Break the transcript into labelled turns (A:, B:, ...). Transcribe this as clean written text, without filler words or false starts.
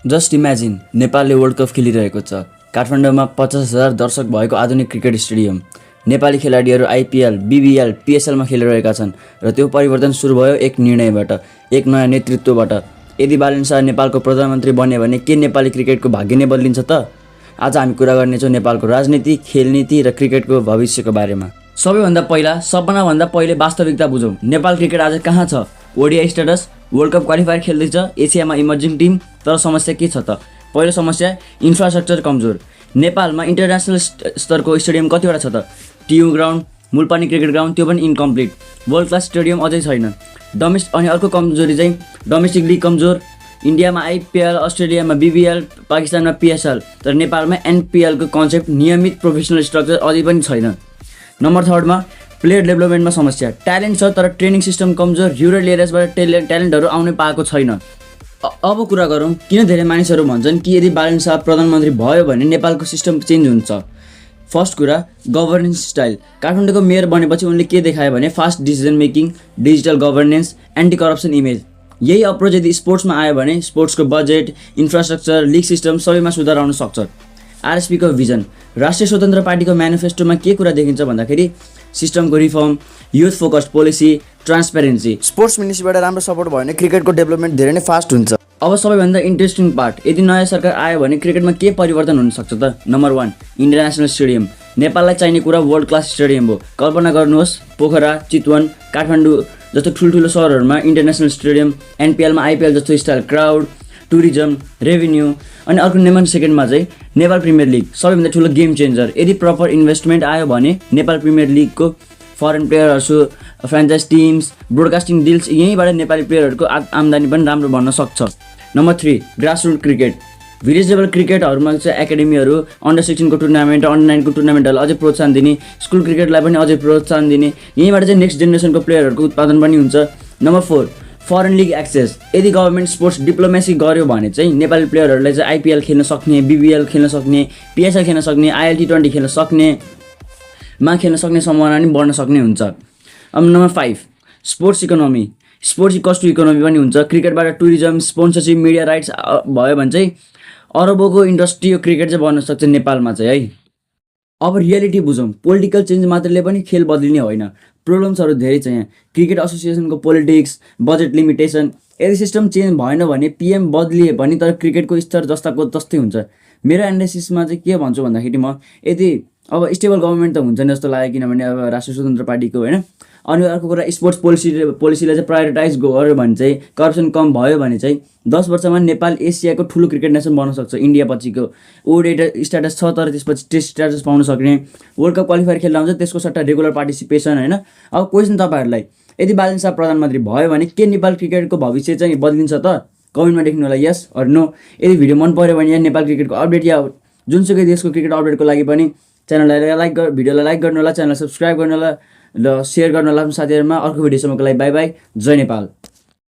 A: Just imagine नेपालले world cup खेलिरहेको छ। काठमाडौँमा 50,000 दर्शक भएको आधुनिक क्रिकेट स्टेडियम। नेपाली खेलाडीहरू आइपिएल, बिबिएल, पिएसएलमा खेलिरहेका छन् र त्यो परिवर्तन सुरु भयो एक निर्णयबाट, एक नयाँ नेतृत्वबाट। यदि बालन शाह नेपालको प्रधानमन्त्री बन्यो भने के नेपाली क्रिकेटको भाग्य नै बदलिन्छ त? आज हामी कुरा गर्नेछौँ नेपालको राजनीति, खेलनीति र क्रिकेटको भविष्यको बारेमा। सबभन्दा पहिले वास्तविकता बुझौँ। नेपाल क्रिकेट आज कहाँ छ? ODI status, world cup qualifier खेल्दैछ, एसियामा इमर्जिङ टिम। तर समस्या के छ त? पहिलो समस्या इन्फ्रास्ट्रक्चर कमजोर। नेपालमा इन्टरनेसनल स्तरको स्टेडियम कतिवटा छ त? TU ground, Mulpani cricket ground, त्यो पनि इन्कम्प्लिट। वर्ल्ड क्लास स्टेडियम अझै छैन। अनि अर्को कमजोरी चाहिँ डोमेस्टिक लिग कमजोर। इन्डियामा आइपिएल, अस्ट्रेलियामा बिबिएल, पाकिस्तानमा पिएसएल, तर नेपालमा एनपिएलको कन्सेप्ट, नियमित प्रोफेसनल स्ट्रक्चर अझै पनि छैन। नम्बर 3मा प्लेयर डेभलपमेन्टमा समस्या। ट्यालेन्ट छ तर ट्रेनिङ सिस्टम कमजोर। रुरल एरियाजबाट ट्यालेन्टहरू आउनै पाएको छैन। अब कुरा गरौँ किन धेरै मानिसहरू भन्छन् कि यदि बालन शाह प्रधानमन्त्री भयो भने नेपालको सिस्टम चेन्ज हुन्छ। फर्स्ट कुरा गभर्नेन्स स्टाइल। काठमाडौँको मेयर बनेपछि उनले के देखायो भने fast decision making, digital governance, anti corruption image. यही अप्रोच यदि स्पोर्ट्समा आयो भने स्पोर्ट्सको बजेट, इन्फ्रास्ट्रक्चर, लिग सिस्टम सबैमा सुधार आउन सक्छ। आरएसपीको भिजन। राष्ट्रिय स्वतन्त्र पार्टीको म्यानिफेस्टोमा के कुरा देखिन्छ भन्दाखेरि सिस्टमको reform, youth focused policy, transparency. Sports मिनिस्ट्रीबाट राम्रो सपोर्ट भयो भने क्रिकेटको डेभलपमेन्ट धेरै नै फास्ट हुन्छ। अब सबैभन्दा इन्ट्रेस्टिङ पार्ट, यदि नयाँ सरकार आयो भने क्रिकेटमा के परिवर्तन हुनसक्छ त? Number 1 international stadium. नेपाललाई चाहिने कुरा वर्ल्ड क्लास स्टेडियम हो। कल्पना गर्नुहोस्, पोखरा, चितवन, काठमाडौँ जस्तो ठुल्ठुलो सहरहरूमा इन्टरनेसनल स्टेडियम, एनपिएलमा आइपिएल जस्तो स्टाइल, क्राउड, टुरिज्म, रेभिन्यू। अनि अर्को नम्बर 2मा चाहिँ नेपाल प्रिमियर लिग, सबैभन्दा ठुलो गेम चेन्जर। यदि प्रपर इन्भेस्टमेन्ट आयो भने नेपाल प्रिमियर लिगको फरेन प्लेयरहरू, फ्रेन्चाइज टिम्स, ब्रोडकास्टिङ डिल्स, यहीँबाट नेपाली प्लेयरहरूको आम्दानी पनि राम्रो बन्न सक्छ। Number 3 grassroot cricket. Village level क्रिकेटहरूमा चाहिँ एकाडेमीहरू, अन्डर 16को टुर्नामेन्ट, अन्डर 9को टुर्नामेन्टहरूलाई अझै प्रोत्साहन दिने, स्कुल क्रिकेटलाई पनि अझै प्रोत्साहन दिने। यहीँबाट चाहिँ नेक्स्ट जेनेरेसनको प्लेयरहरूको उत्पादन पनि हुन्छ। Number 4 foreign league access. यदि गभर्मेन्ट स्पोर्ट्स डिप्लोमेसी गर्यो भने चाहिँ नेपाली प्लेयरहरूलाई चाहिँ आइपिएल खेल्न सक्ने, बिबिएल खेल्न सक्ने, पिएसएल खेल्न सक्ने, आइएल T20 खेल्न सक्नेमा खेल्न सक्ने सम्भावना पनि बढ्न सक्ने हुन्छ। अब number 5 sports economy. Sports equals to economy पनि हुन्छ। क्रिकेटबाट टुरिज्म, स्पोन्सरसिप, मिडिया राइट्स भयो भने चाहिँ अरबौँको इन्डस्ट्री यो क्रिकेट चाहिँ बन्न सक्छ नेपालमा चाहिँ है। अब रियालिटी बुझौँ। पोलिटिकल चेन्ज मात्रले पनि खेल बदलिने होइन। प्रब्लम्सहरू धेरै छ यहाँ। क्रिकेट एसोसिएसनको पोलिटिक्स, बजेट लिमिटेसन। यदि सिस्टम चेन्ज भएन भने पिएम बदलिए पनि तर क्रिकेटको स्तर जस्ताको तस्तै हुन्छ। मेरो एनालिसिसमा चाहिँ के भन्छु भन्दाखेरि म यदि अब स्टेबल गभर्मेन्ट त हुन्छ नि जस्तो लाग्यो, किनभने अब राष्ट्रिय स्वतन्त्र पार्टीको होइन। अनि अर्को कुरा स्पोर्ट्स पोलिसीलाई चाहिँ प्रायोरिटाइज गर्यो भने चाहिँ, करप्सन कम भयो भने चाहिँ 10 वर्षमा नेपाल एसियाको ठुलो क्रिकेट नेसन बन्न सक्छ। इन्डिया पछिको ओडिआई स्ट्याटस छ तर त्यसपछि टेस्ट स्ट्याटस पाउन सक्ने, वर्ल्ड कप क्वालिफायर खेल्न आउँछ, त्यसको सट्टा रेगुलर पार्टिसिपेसन होइन। अब क्वेसन तपाईँहरूलाई, यदि बालन शाह प्रधानमन्त्री भयो भने के नेपाल क्रिकेटको भविष्य चाहिँ बदलिन्छ त? कमेन्टमा लेख्नु होला यस अर नो। यदि भिडियो मन पऱ्यो भने यहाँ नेपाल क्रिकेटको अपडेट या जुनसुकै देशको क्रिकेट अपडेटको लागि पनि भिडियोलाई लाइक गर्नु होला, च्यानल सब्सक्राइब गर्नु होला र सेयर गर्नु होला साथीहरूमा। अर्को भिडियोसम्मको लागि बाई बाई, जय नेपाल।